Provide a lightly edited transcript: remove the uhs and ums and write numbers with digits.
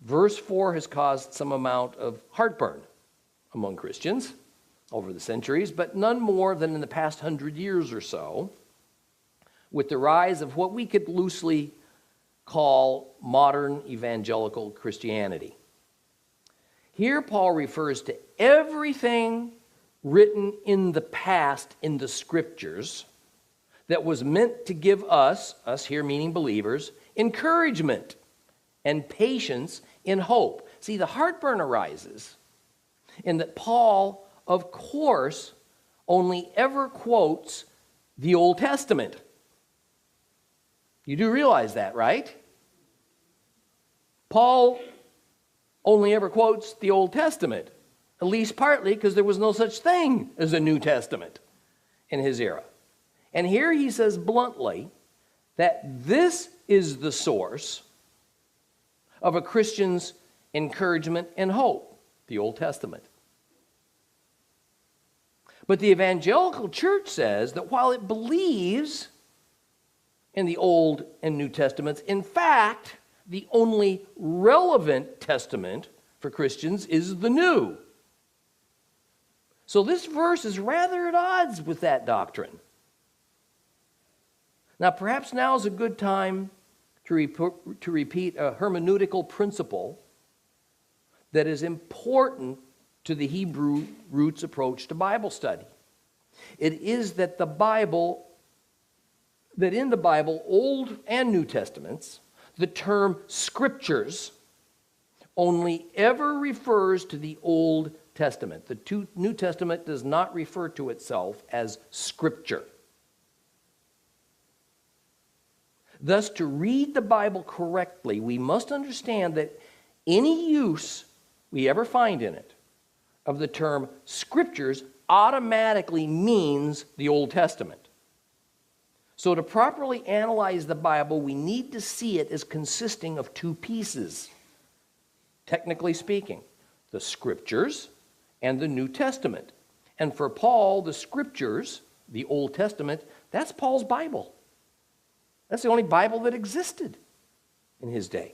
Verse 4 has caused some amount of heartburn among Christians over the centuries, but none more than in the past 100 years or so, with the rise of what we could loosely call modern evangelical Christianity. Here Paul refers to everything written in the past in the scriptures that was meant to give us here meaning believers, encouragement and patience in hope. See, the heartburn arises in that Paul, of course, only ever quotes the Old Testament. You do realize that, right? Paul only ever quotes the Old Testament, at least partly because there was no such thing as a New Testament in his era. And here he says bluntly that this is the source of a Christian's encouragement and hope, the Old Testament. But the evangelical church says that while it believes in the Old and New Testaments, in fact, the only relevant testament for Christians is the New. So this verse is rather at odds with that doctrine. Now, perhaps now is a good time to repeat a hermeneutical principle that is important to the Hebrew roots approach to Bible study. It is that in the Bible, Old and New Testaments, the term scriptures only ever refers to the Old Testament. The New Testament does not refer to itself as scripture. Thus, to read the Bible correctly, we must understand that any use we ever find in it of the term scriptures automatically means the Old Testament. So to properly analyze the Bible, we need to see it as consisting of two pieces, technically speaking, the scriptures and the New Testament. And for Paul, the scriptures, the Old Testament, that's Paul's Bible. That's the only Bible that existed in his day.